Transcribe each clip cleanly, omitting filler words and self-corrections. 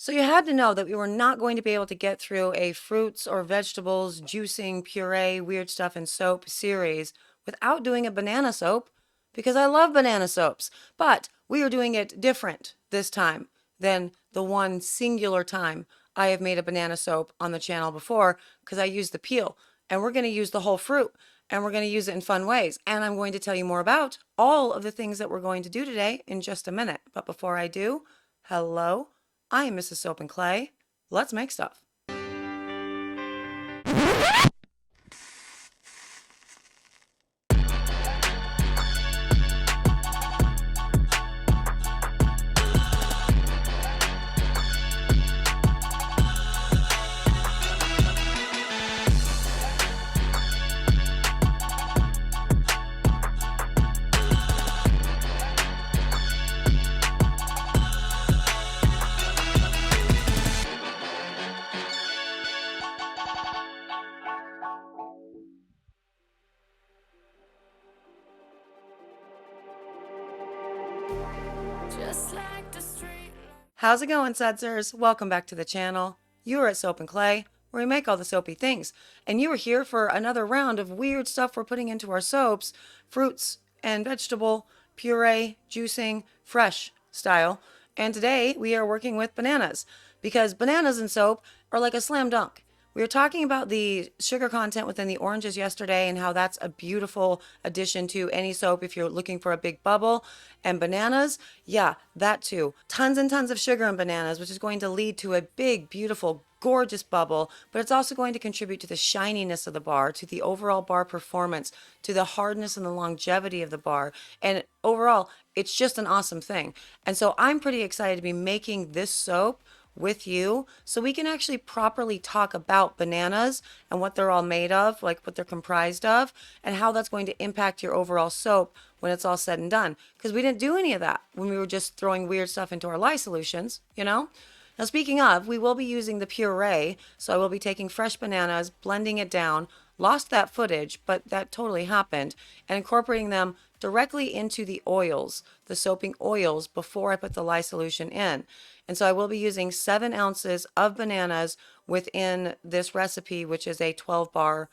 So you had to know that we were not going to be able to get through a fruits or vegetables, juicing, puree, weird stuff, and soap series without doing a banana soap because I love banana soaps. But we are doing it different this time than the one singular time I have made a banana soap on the channel before because I used the peel. And we're going to use the whole fruit and we're going to use it in fun ways. And I'm going to tell you more about all of the things that we're going to do today in just a minute. But before I do, hello. I am Mrs. Soap and Clay. Let's make stuff. How's it going, Sudsers? Welcome back to the channel. You are at Soap and Clay, where we make all the soapy things. And you are here for another round of weird stuff we're putting into our soaps, fruits and vegetable, puree, juicing, fresh style. And today we are working with bananas, because bananas in soap are like a slam dunk. We were talking about the sugar content within the oranges yesterday and how that's a beautiful addition to any soap if you're looking for a big bubble. And bananas, yeah, that too. Tons and tons of sugar in bananas, which is going to lead to a big, beautiful, gorgeous bubble, but it's also going to contribute to the shininess of the bar, to the overall bar performance, to the hardness and the longevity of the bar. And overall, it's just an awesome thing. And so I'm pretty excited to be making this soap with you so we can actually properly talk about bananas and what they're all made of, like what they're comprised of, and how that's going to impact your overall soap when it's all said and done. Because we didn't do any of that when we were just throwing weird stuff into our lye solutions, you know? Now, speaking of, we will be using the puree, so I will be taking fresh bananas, blending it down, lost that footage, but that totally happened, and incorporating them directly into the oils, the soaping oils, before I put the lye solution in. And so I will be using 7 ounces of bananas within this recipe, which is a 12 bar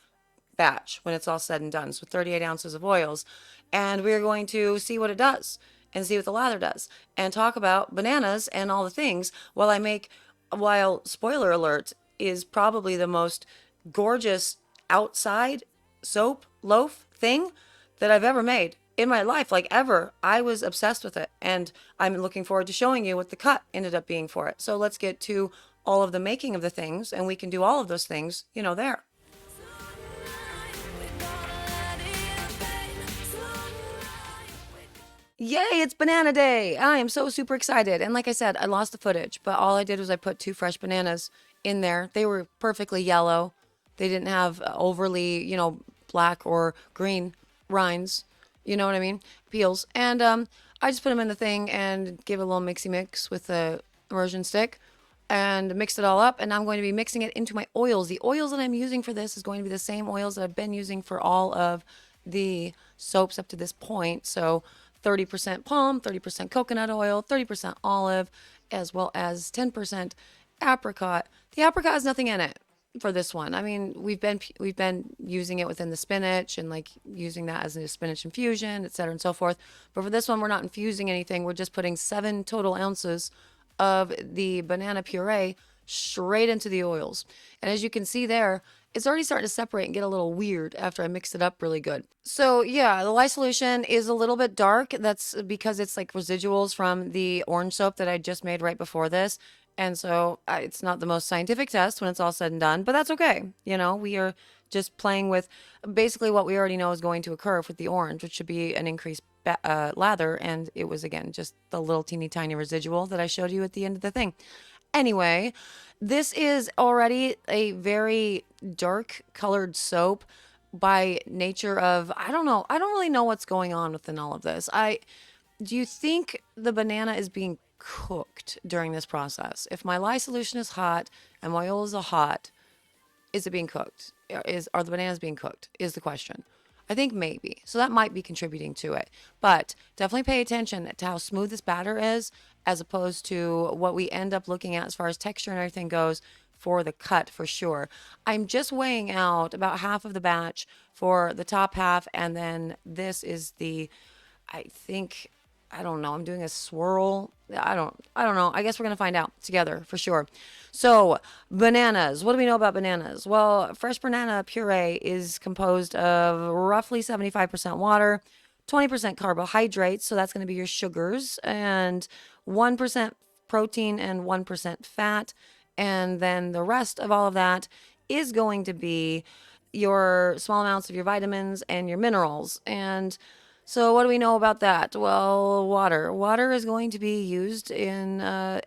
batch when it's all said and done. So 38 ounces of oils. And we're going to see what it does and see what the lather does and talk about bananas and all the things while spoiler alert is probably the most gorgeous outside soap loaf thing that I've ever made in my life, like ever. I was obsessed with it, and I'm looking forward to showing you what the cut ended up being for it. So let's get to all of the making of the things, and we can do all of those things, there. Yay, it's banana day. I am so super excited. And like I said, I lost the footage, but all I did was I put 2 fresh bananas in there. They were perfectly yellow. They didn't have overly, black or green rinds. You know what I mean? Peels. And I just put them in the thing and gave it a little mixy mix with the immersion stick and mixed it all up. And I'm going to be mixing it into my oils. The oils that I'm using for this is going to be the same oils that I've been using for all of the soaps up to this point. So 30% palm, 30% coconut oil, 30% olive, as well as 10% apricot. The apricot has nothing in it for this one. I mean, we've been using it within the spinach and like using that as a spinach infusion, etc. and so forth. But for this one, we're not infusing anything. We're just putting 7 total ounces of the banana puree straight into the oils. And as you can see there, it's already starting to separate and get a little weird after I mixed it up really good. So yeah, the lye solution is a little bit dark. That's because it's like residuals from the orange soap that I just made right before this. And so it's not the most scientific test when it's all said and done, but that's okay. We are just playing with basically what we already know is going to occur with the orange, which should be an increased lather. And it was, again, just the little teeny tiny residual that I showed you at the end of the thing. Anyway, this is already a very dark colored soap by nature of, I don't know. I don't really know what's going on within all of this. Do you think the banana is being cooked during this process? If my lye solution is hot and my oils are hot, is it being cooked? Are the bananas being cooked? Is the question. I think maybe. So that might be contributing to it. But definitely pay attention to how smooth this batter is as opposed to what we end up looking at as far as texture and everything goes for the cut for sure. I'm just weighing out about half of the batch for the top half, and then this is the, I think, I don't know. I'm doing a swirl. I don't know. I guess we're going to find out together for sure. So, bananas. What do we know about bananas? Well, fresh banana puree is composed of roughly 75% water, 20% carbohydrates, so that's going to be your sugars, and 1% protein and 1% fat. And then the rest of all of that is going to be your small amounts of your vitamins and your minerals. And so, what do we know about that? Well, water. Water is going to be used in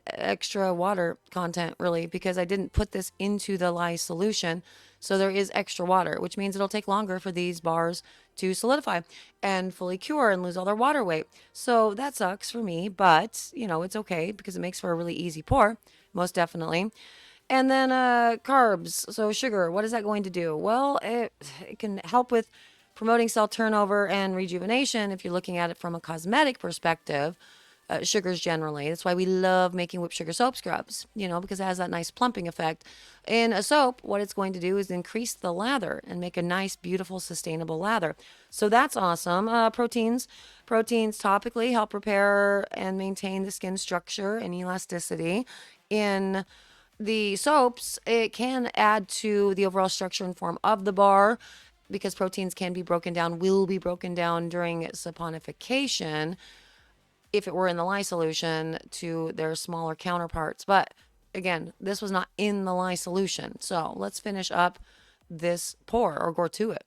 extra water content, really, because I didn't put this into the lye solution. So, there is extra water, which means it'll take longer for these bars to solidify and fully cure and lose all their water weight. So, that sucks for me, but it's okay because it makes for a really easy pour, most definitely. And then carbs, so sugar, what is that going to do? Well, it can help with promoting cell turnover and rejuvenation if you're looking at it from a cosmetic perspective. Sugars generally. That's why we love making whipped sugar soap scrubs, because it has that nice plumping effect. In a soap, what it's going to do is increase the lather and make a nice, beautiful, sustainable lather. So that's awesome. Proteins. Proteins topically help repair and maintain the skin structure and elasticity. In the soaps, it can add to the overall structure and form of the bar because proteins can be broken down, will be broken down during saponification if it were in the lye solution to their smaller counterparts. But again, this was not in the lye solution. So let's finish up this pour or go to it.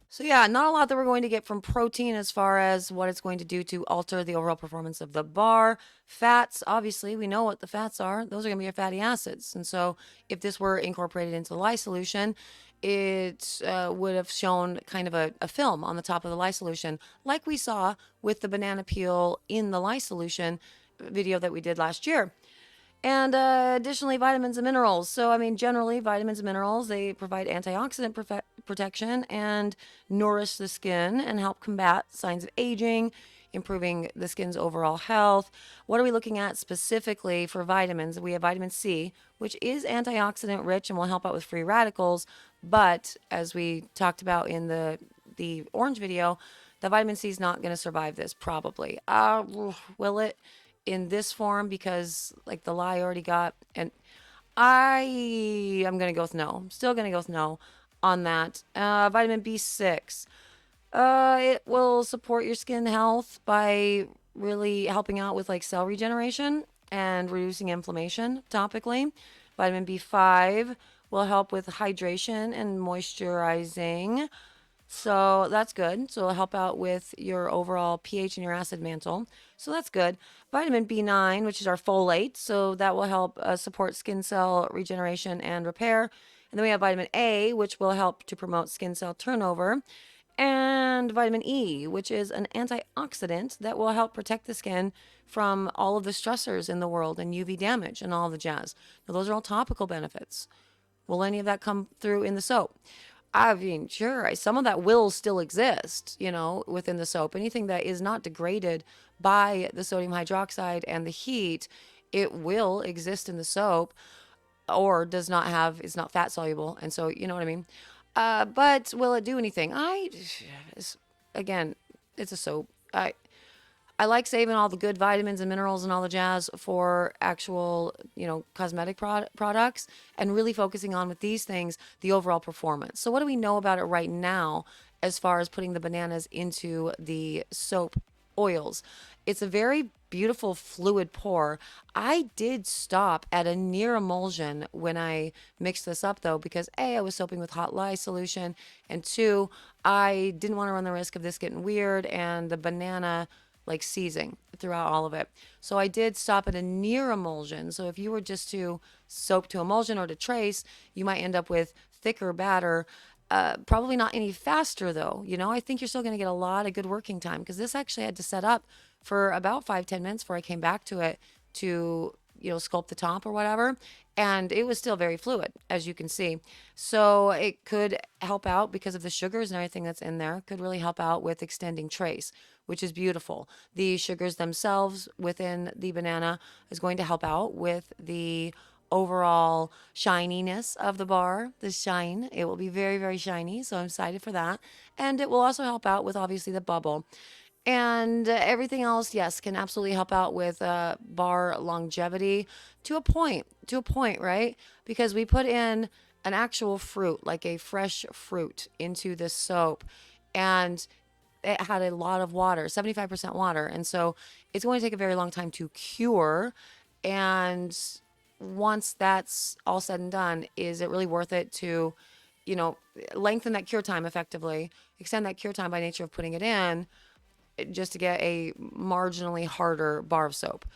So yeah, not a lot that we're going to get from protein as far as what it's going to do to alter the overall performance of the bar. Fats, obviously, we know what the fats are. Those are going to be your fatty acids. And so if this were incorporated into the lye solution, it would have shown kind of a film on the top of the lye solution, like we saw with the banana peel in the lye solution video that we did last year. And additionally, vitamins and minerals. So, I mean, generally, vitamins and minerals, they provide antioxidant protection and nourish the skin and help combat signs of aging, improving the skin's overall health. What are we looking at specifically for vitamins? We have vitamin C, which is antioxidant rich and will help out with free radicals. But as we talked about in the orange video, the vitamin C is not going to survive this, probably. Will it? In this form, because like the lye already got, and I'm gonna go with no. I'm still gonna go with no on that. Vitamin B6, it will support your skin health by really helping out with like cell regeneration and reducing inflammation topically. Vitamin B5 will help with hydration and moisturizing. So that's good. So it'll help out with your overall pH and your acid mantle. So that's good. Vitamin B9, which is our folate. So that will help support skin cell regeneration and repair. And then we have vitamin A, which will help to promote skin cell turnover. And vitamin E, which is an antioxidant that will help protect the skin from all of the stressors in the world and UV damage and all the jazz. Now, those are all topical benefits. Will any of that come through in the soap? I mean, sure, some of that will still exist, within the soap. Anything that is not degraded by the sodium hydroxide and the heat, it will exist in the soap or is not fat soluble. And so, you know what I mean? But will it do anything? Again, it's a soap. I like saving all the good vitamins and minerals and all the jazz for actual, cosmetic products and really focusing on with these things, the overall performance. So what do we know about it right now as far as putting the bananas into the soap oils? It's a very beautiful fluid pour. I did stop at a near emulsion when I mixed this up though, because A, I was soaping with hot lye solution, and two, I didn't want to run the risk of this getting weird and the banana like seizing throughout all of it. So I did stop at a near emulsion. So if you were just to soap to emulsion or to trace, you might end up with thicker batter. Probably not any faster though. I think you're still going to get a lot of good working time because this actually had to set up for about 5-10 minutes before I came back to it to sculpt the top or whatever. And it was still very fluid, as you can see. So it could help out because of the sugars and everything that's in there, could really help out with extending trace, which is beautiful. The sugars themselves within the banana is going to help out with the overall shininess of the bar, the shine. It will be very, very shiny. So I'm excited for that. And it will also help out with obviously the bubble. And everything else, yes, can absolutely help out with bar longevity to a point, right? Because we put in an actual fruit, like a fresh fruit, into this soap, and it had a lot of water, 75% water. And so it's going to take a very long time to cure. And once that's all said and done, is it really worth it to, lengthen that cure time effectively, extend that cure time by nature of putting it in? Just to get a marginally harder bar of soap?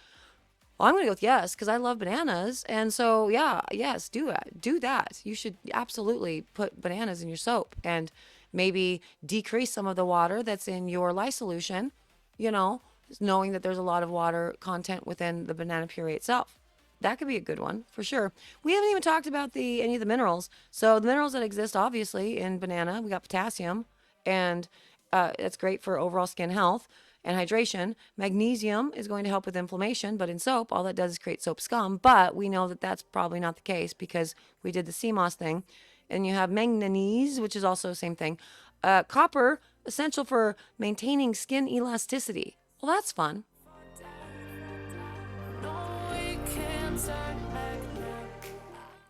Well, I'm going to go with yes, because I love bananas. And so, yeah, yes, do that. Do that. You should absolutely put bananas in your soap and maybe decrease some of the water that's in your lye solution, you know, knowing that there's a lot of water content within the banana puree itself. That could be a good one for sure. We haven't even talked about any of the minerals. So the minerals that exist obviously in banana, we got potassium, and that's great for overall skin health and hydration. Magnesium is going to help with inflammation, but in soap, all that does is create soap scum. But we know that that's probably not the case because we did the CMOS thing. And you have manganese, which is also the same thing. Copper, essential for maintaining skin elasticity. Well, that's fun.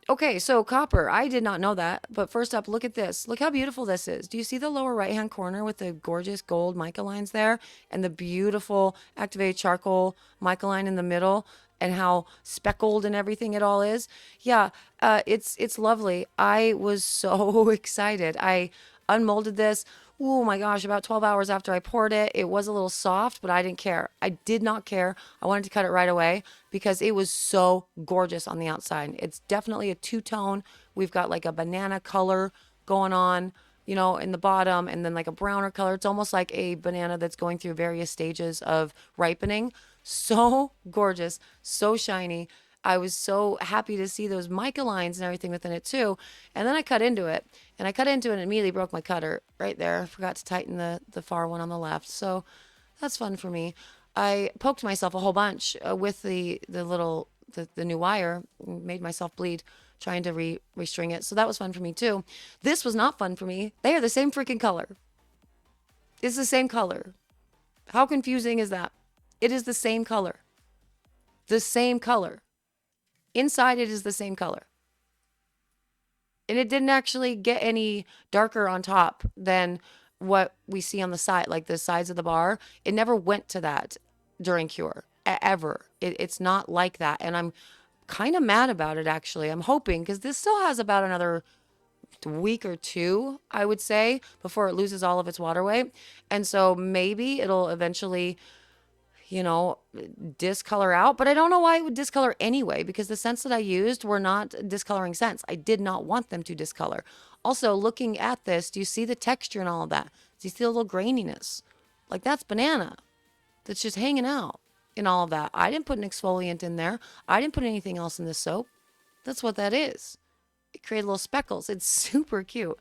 Okay, so copper. I did not know that. But first up, look at this. Look how beautiful this is. Do you see the lower right-hand corner with the gorgeous gold mica lines there and the beautiful activated charcoal mica line in the middle and how speckled and everything it all is? Yeah, it's lovely. I was so excited. I unmolded this. Oh my gosh, about 12 hours after I poured it. It was a little soft, but I didn't care. I did not care. I wanted to cut it right away because it was so gorgeous on the outside. It's definitely a two-tone. We've got like a banana color going on, in the bottom, and then like a browner color. It's almost like a banana that's going through various stages of ripening. So gorgeous, so shiny. I was so happy to see those mica lines and everything within it too. And then I cut into it, and immediately broke my cutter right there. I forgot to tighten the far one on the left. So that's fun for me. I poked myself a whole bunch with the new wire, made myself bleed trying to restring it. So that was fun for me too. This was not fun for me. They are the same freaking color. It's the same color. How confusing is that? It is the same color. The same color. Inside it is the same color. And it didn't actually get any darker on top than what we see on the side, like the sides of the bar. It never went to that during cure, ever. It's not like that. And I'm kind of mad about it, actually. I'm hoping, because this still has about another week or two, I would say, before it loses all of its water weight. And so maybe it'll eventually discolor out, but I don't know why it would discolor anyway, because the scents that I used were not discoloring scents. I did not want them to discolor. Also, looking at this, do you see the texture and all of that? Do you see a little graininess? Like, that's banana. That's just hanging out in all of that. I didn't put an exfoliant in there. I didn't put anything else in this soap. That's what that is. It created little speckles. It's super cute.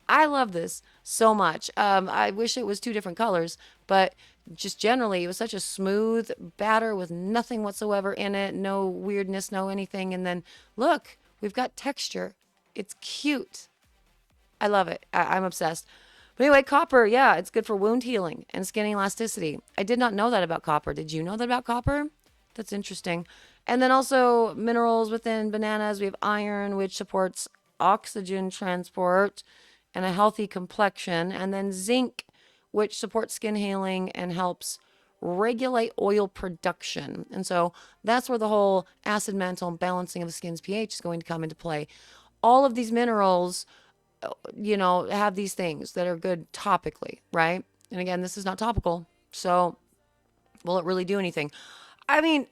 I love this so much. I wish it was two different colors, but just generally, it was such a smooth batter with nothing whatsoever in it, no weirdness, no anything. And then look, we've got texture. It's cute. I love it. I'm obsessed. But anyway, copper, yeah, it's good for wound healing and skin elasticity. I did not know that about copper. Did you know that about copper? That's interesting. And then also minerals within bananas. We have iron, which supports oxygen transport and a healthy complexion. And then zinc, which supports skin healing and helps regulate oil production. And so that's where the whole acid mantle and balancing of the skin's pH is going to come into play. All of these minerals, have these things that are good topically, right? And again, this is not topical. So will it really do anything? I mean,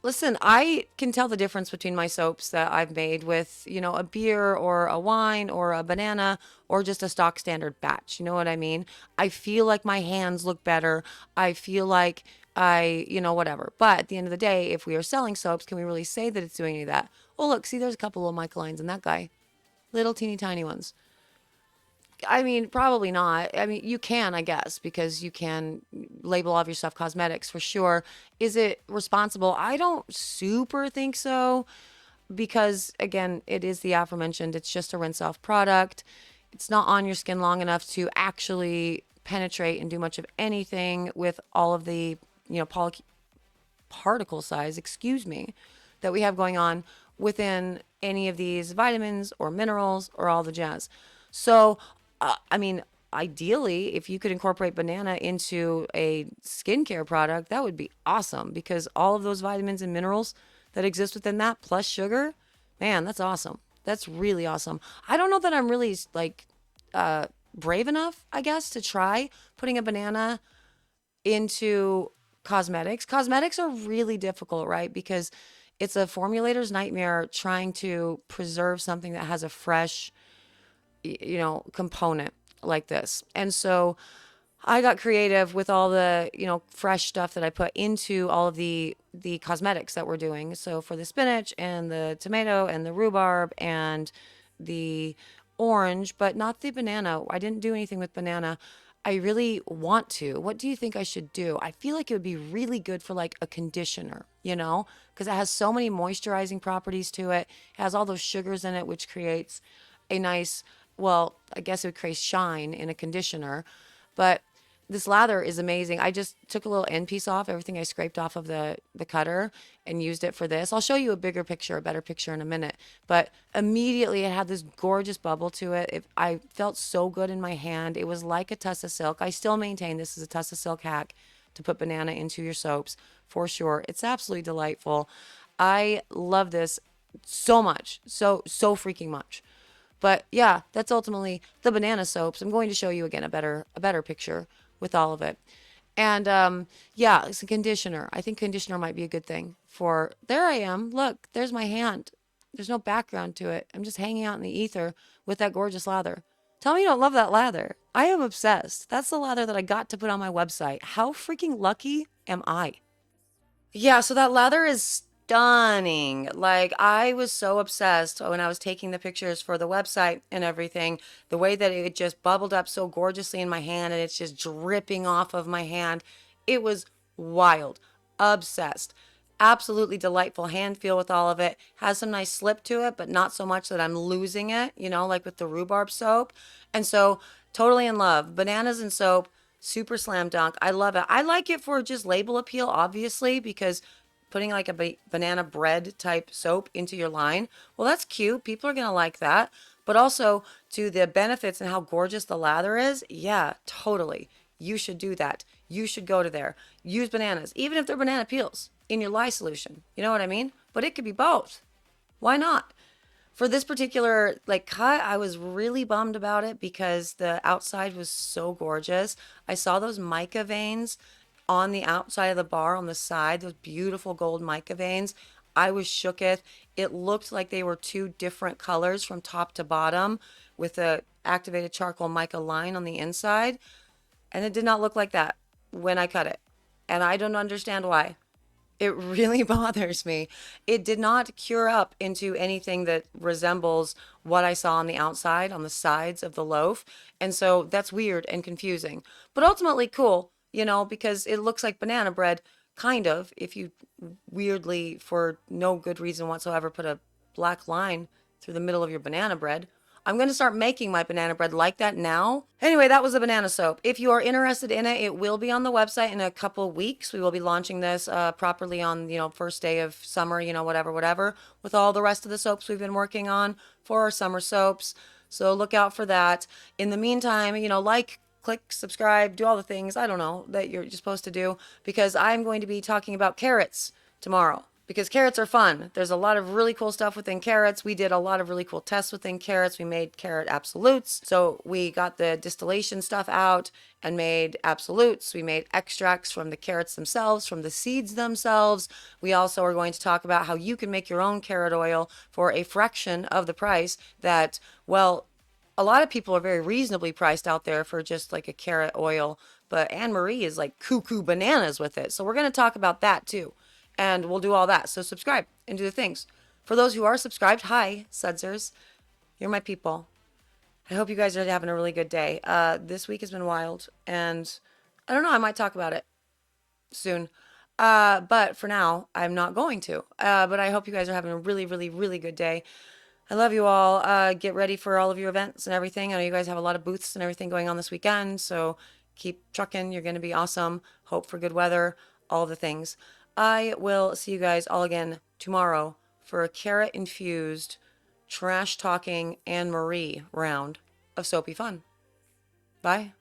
listen, I can tell the difference between my soaps that I've made with, a beer or a wine or a banana or just a stock standard batch. You know what I mean? I feel like my hands look better. I feel like whatever. But at the end of the day, if we are selling soaps, can we really say that it's doing any of that? Oh, look, see, there's a couple of microlines in that guy. Little teeny tiny ones. I mean, probably not. I mean, you can, I guess, because you can label all of your stuff cosmetics for sure. Is it responsible? I don't super think so because, again, it is the aforementioned, it's just a rinse off product. It's not on your skin long enough to actually penetrate and do much of anything with all of the, particle size, excuse me, that we have going on within any of these vitamins or minerals or all the jazz. So, I mean, ideally, if you could incorporate banana into a skincare product, that would be awesome because all of those vitamins and minerals that exist within that plus sugar, man, that's awesome. That's really awesome. I don't know that I'm really like brave enough, I guess, to try putting a banana into cosmetics. Cosmetics are really difficult, right? Because it's a formulator's nightmare trying to preserve something that has a fresh, component like this. And so I got creative with all the, fresh stuff that I put into all of the cosmetics that we're doing. So for the spinach and the tomato and the rhubarb and the orange, but not the banana. I didn't do anything with banana. I really want to. What do you think I should do? I feel like it would be really good for like a conditioner, because it has so many moisturizing properties to it. It has all those sugars in it, which creates a nice, well, I guess it would create shine in a conditioner. But this lather is amazing. I just took a little end piece off, everything I scraped off of the cutter and used it for this. I'll show you a bigger picture, a better picture in a minute. But immediately it had this gorgeous bubble to it. I felt so good in my hand. It was like a tuss of silk. I still maintain this is a tuss of silk hack to put banana into your soaps for sure. It's absolutely delightful. I love this so much. So freaking much. But yeah, that's ultimately the banana soaps. I'm going to show you again a better picture with all of it. And yeah, it's a conditioner. I think conditioner might be a good thing for. There I am. Look, there's my hand. There's no background to it. I'm just hanging out in the ether with that gorgeous lather. Tell me you don't love that lather. I am obsessed. That's the lather that I got to put on my website. How freaking lucky am I? Yeah, so that leather is stunning. Like, I was so obsessed when I was taking the pictures for the website and everything. The way that it just bubbled up so gorgeously in my hand and it's just dripping off of my hand. It was wild. Obsessed. Absolutely delightful hand feel with all of it. Has some nice slip to it, but not so much that I'm losing it, like with the rhubarb soap. And so, totally in love. Bananas and soap, super slam dunk. I love it. I like it for just label appeal, obviously, because putting like a banana bread type soap into your line, well, that's cute. People are going to like that. But also to the benefits and how gorgeous the lather is, yeah, totally. You should do that. You should go to there. Use bananas, even if they're banana peels in your lye solution. You know what I mean? But it could be both. Why not? For this particular like cut, I was really bummed about it because the outside was so gorgeous. I saw those mica veins on the outside of the bar on the side, those beautiful gold mica veins. I was shooketh. It looked like they were two different colors from top to bottom with a activated charcoal mica line on the inside. And it did not look like that when I cut it. And I don't understand why. It really bothers me. It did not cure up into anything that resembles what I saw on the outside, on the sides of the loaf. And so that's weird and confusing, but ultimately cool, because it looks like banana bread, kind of, if you weirdly, for no good reason whatsoever, put a black line through the middle of your banana bread. I'm going to start making my banana bread like that now. Anyway, that was the banana soap. If you are interested in it, it will be on the website in a couple weeks. We will be launching this properly on, first day of summer, whatever, with all the rest of the soaps we've been working on for our summer soaps. So look out for that. In the meantime, like, click, subscribe, do all the things, I don't know, that you're supposed to do, because I'm going to be talking about carrots tomorrow because carrots are fun. There's a lot of really cool stuff within carrots. We did a lot of really cool tests within carrots. We made carrot absolutes. So we got the distillation stuff out and made absolutes. We made extracts from the carrots themselves, from the seeds themselves. We also are going to talk about how you can make your own carrot oil for a fraction of the price that, well, a lot of people are very reasonably priced out there for just like a carrot oil, but Anne Marie is like cuckoo bananas with it. So we're going to talk about that too. And we'll do all that. So subscribe and do the things. For those who are subscribed, hi, Sudsers. You're my people. I hope you guys are having a really good day. This week has been wild, and I don't know, I might talk about it soon. But for now, I'm not going to. But I hope you guys are having a really, really, really good day. I love you all. Get ready for all of your events and everything. I know you guys have a lot of booths and everything going on this weekend, so keep trucking. You're going to be awesome. Hope for good weather, all the things. I will see you guys all again tomorrow for a carrot infused, trash talking Anne Marie round of soapy fun. Bye.